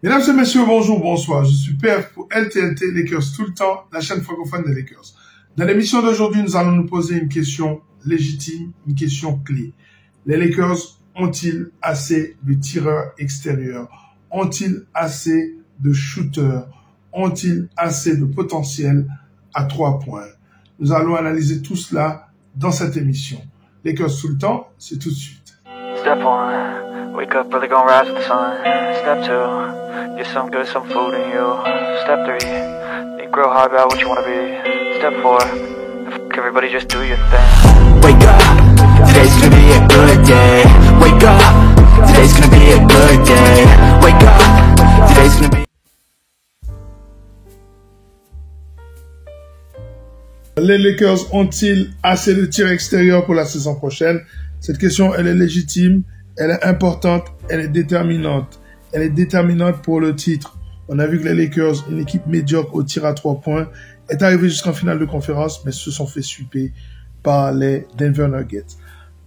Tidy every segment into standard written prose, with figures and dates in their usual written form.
Mesdames et messieurs, bonjour, bonsoir. Je suis Père pour LTLT Lakers tout le temps, la chaîne francophone des Lakers. Dans l'émission d'aujourd'hui, nous allons nous poser une question légitime, une question clé. Les Lakers ont-ils assez de tireurs extérieurs? Ont-ils assez de shooters? Ont-ils assez de potentiel à 3 points? Nous allons analyser tout cela dans cette émission. Lakers tout le temps, c'est tout de suite. Step 1, wake up early, gonna rise with the sun. Step 2, get some good, some food in you. Step 3, think real hard about what you wanna be. Step 4, everybody just do your thing. Wake up, today's gonna be a good day. Wake up, today's gonna be a good day. Wake up, today's gonna be. Les Lakers ont-ils assez de tirs extérieurs pour la saison prochaine? Cette question, elle est légitime, elle est importante, elle est déterminante. Elle est déterminante pour le titre. On a vu que les Lakers, une équipe médiocre au tir à 3 points, est arrivée jusqu'en finale de conférence, mais se sont fait sweeper par les Denver Nuggets.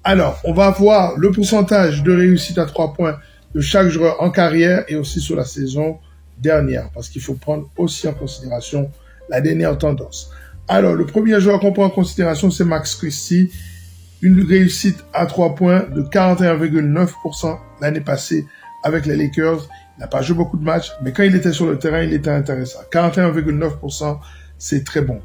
Alors, on va voir le pourcentage de réussite à 3 points de chaque joueur en carrière et aussi sur la saison dernière, parce qu'il faut prendre aussi en considération la dernière tendance. Alors, le premier joueur qu'on prend en considération, c'est Max Christie. Une réussite à 3 points de 41,9% l'année passée avec les Lakers. Il n'a pas joué beaucoup de matchs, mais quand il était sur le terrain, il était intéressant. 41,9%, c'est très bon.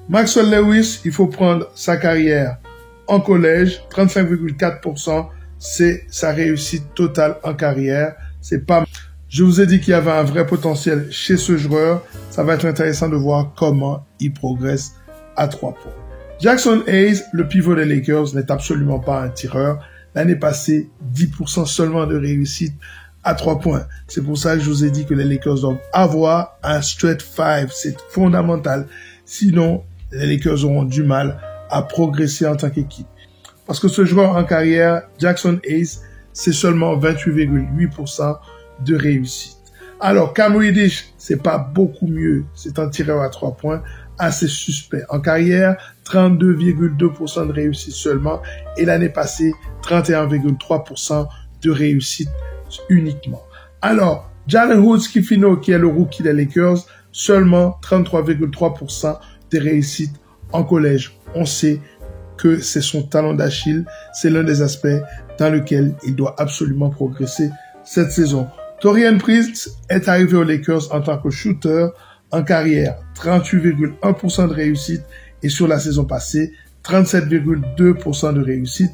Maxwell Lewis, il faut prendre sa carrière en collège. 35,4%, c'est sa réussite totale en carrière. C'est pas mal. Je vous ai dit qu'il y avait un vrai potentiel chez ce joueur. Ça va être intéressant de voir comment il progresse à 3 points. Jackson Hayes, le pivot des Lakers, n'est absolument pas un tireur. L'année passée, 10% seulement de réussite à 3 points. C'est pour ça que je vous ai dit que les Lakers doivent avoir un straight 5. C'est fondamental. Sinon, les Lakers auront du mal à progresser en tant qu'équipe. Parce que ce joueur en carrière, Jackson Hayes, c'est seulement 28,8% de réussite. Alors, Cam Reddish, c'est pas beaucoup mieux. C'est un tireur à 3 points assez suspect. En carrière, 32,2% de réussite seulement et l'année passée, 31,3% de réussite uniquement. Alors, Jalen Hood-Schifino, qui est le rookie des Lakers, seulement 33,3% de réussite en collège. On sait que c'est son talon d'Achille, c'est l'un des aspects dans lequel il doit absolument progresser cette saison. Taurean Prince est arrivé aux Lakers en tant que shooter en carrière, 38,1% de réussite et sur la saison passée, 37,2% de réussite.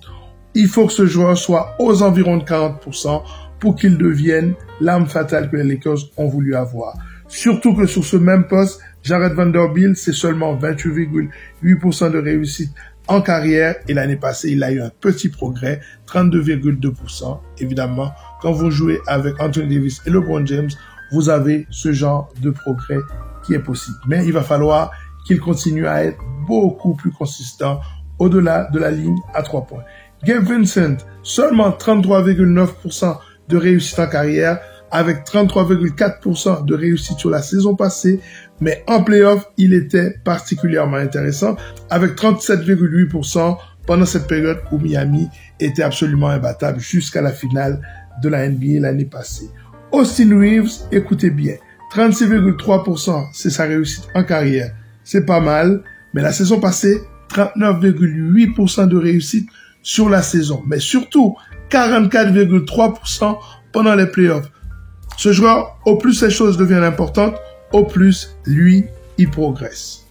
Il faut que ce joueur soit aux environs de 40% pour qu'il devienne l'arme fatale que les Lakers ont voulu avoir. Surtout que sur ce même poste, Jared Vanderbilt, c'est seulement 28,8% de réussite en carrière et l'année passée, il a eu un petit progrès, 32,2%. Évidemment, quand vous jouez avec Anthony Davis et LeBron James, vous avez ce genre de progrès qui est possible. Mais il va falloir qu'il continue à être beaucoup plus consistant au-delà de la ligne à 3 points. Gabe Vincent, seulement 33,9% de réussite en carrière avec 33,4% de réussite sur la saison passée. Mais en playoff, il était particulièrement intéressant avec 37,8% pendant cette période où Miami était absolument imbattable jusqu'à la finale de la NBA l'année passée. Austin Reeves, écoutez bien, 36,3%, c'est sa réussite en carrière. C'est pas mal, mais la saison passée, 39,8% de réussite sur la saison. Mais surtout, 44,3% pendant les playoffs. Ce joueur, au plus ces choses deviennent importantes, au plus, lui, il progresse.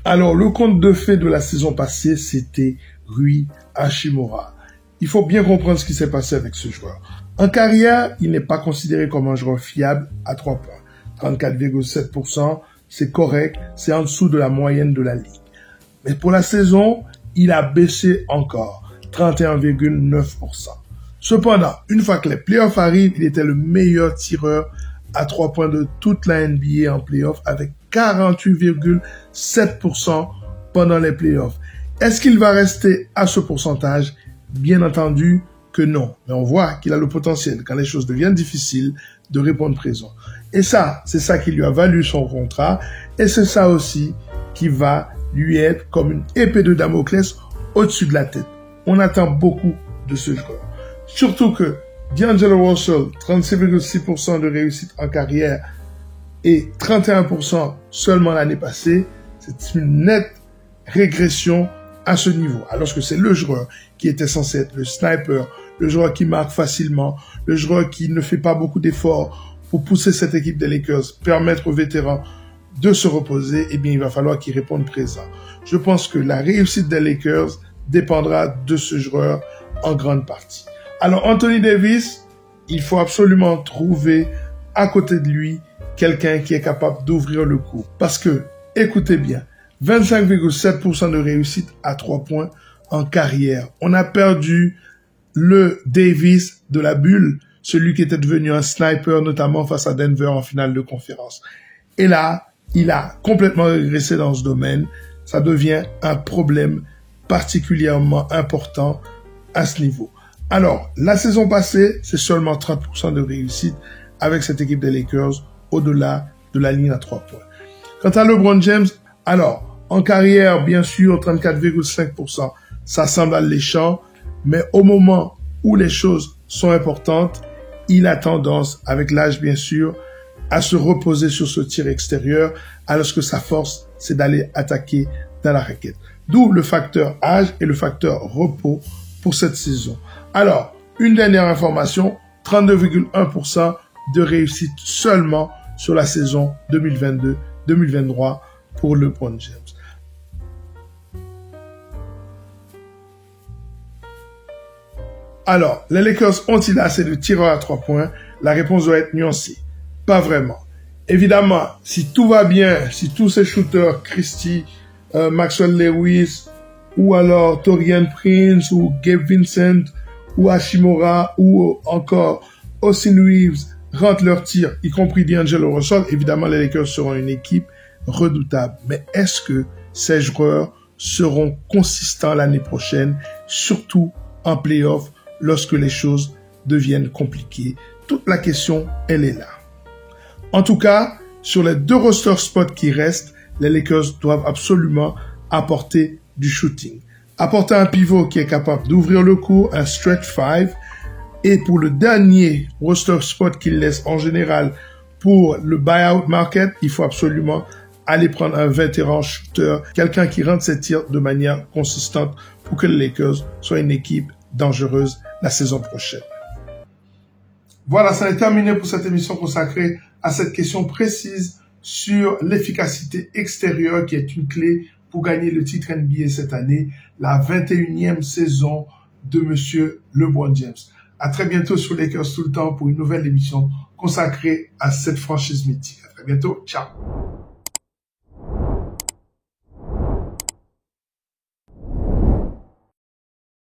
Alors, le conte de fées de la saison passée, c'était Rui Hachimura. Il faut bien comprendre ce qui s'est passé avec ce joueur. En carrière, il n'est pas considéré comme un joueur fiable à 3 points. 34,7%, c'est correct, c'est en dessous de la moyenne de la ligue. Mais pour la saison, il a baissé encore, 31,9%. Cependant, une fois que les playoffs arrivent, il était le meilleur tireur à 3 points de toute la NBA en playoffs avec 48,7% pendant les playoffs. Est-ce qu'il va rester à ce pourcentage? Bien entendu que non. Mais on voit qu'il a le potentiel, quand les choses deviennent difficiles, de répondre présent. Et ça, c'est ça qui lui a valu son contrat. Et c'est ça aussi qui va lui être comme une épée de Damoclès au-dessus de la tête. On attend beaucoup de ce joueur. Surtout que D'Angelo Russell, 36,6% de réussite en carrière et 31% seulement l'année passée. C'est une nette régression à ce niveau. Alors que c'est le joueur qui était censé être le sniper, le joueur qui marque facilement, le joueur qui ne fait pas beaucoup d'efforts pour pousser cette équipe des Lakers, permettre aux vétérans de se reposer, eh bien, il va falloir qu'il réponde présent. Je pense que la réussite des Lakers dépendra de ce joueur en grande partie. Alors, Anthony Davis, il faut absolument trouver à côté de lui quelqu'un qui est capable d'ouvrir le coup. Parce que, écoutez bien, 25,7% de réussite à 3 points en carrière. On a perdu le Davis de la bulle, celui qui était devenu un sniper, notamment face à Denver en finale de conférence. Et là, il a complètement régressé dans ce domaine. Ça devient un problème particulièrement important à ce niveau. Alors, la saison passée, c'est seulement 30% de réussite avec cette équipe des Lakers au-delà de la ligne à 3 points. Quant à LeBron James, alors, en carrière, bien sûr, 34,5%, ça semble alléchant, mais au moment où les choses sont importantes, il a tendance, avec l'âge bien sûr, à se reposer sur ce tir extérieur, alors que sa force, c'est d'aller attaquer dans la raquette. D'où le facteur âge et le facteur repos pour cette saison. Alors, une dernière information, 32,1% de réussite seulement sur la saison 2022-2023 pour LeBron James. Alors, les Lakers ont-ils assez de tireurs à 3 points? La réponse doit être nuancée. Pas vraiment. Évidemment, si tout va bien, si tous ces shooters, Christie, Maxwell Lewis, ou alors Taurean Prince, ou Gabe Vincent, ou Hachimura, ou encore Austin Reeves rentrent leurs tirs, y compris D'Angelo Russell, évidemment, les Lakers seront une équipe redoutable. Mais est-ce que ces joueurs seront consistants l'année prochaine, surtout en play-off, lorsque les choses deviennent compliquées? Toute la question, elle est là. En tout cas, sur les 2 roster spots qui restent, les Lakers doivent absolument apporter du shooting. Apporter un pivot qui est capable d'ouvrir le coup, un stretch 5. Et pour le dernier roster spot qu'il laisse en général pour le buyout market, il faut absolument aller prendre un vétéran shooter, quelqu'un qui rentre ses tirs de manière consistante pour que les Lakers soient une équipe dangereuse la saison prochaine. Voilà, ça est terminé pour cette émission consacrée à cette question précise sur l'efficacité extérieure qui est une clé pour gagner le titre NBA cette année, la 21e saison de Monsieur LeBron James. À très bientôt sur Lakers tout le temps pour une nouvelle émission consacrée à cette franchise mythique. À très bientôt. Ciao.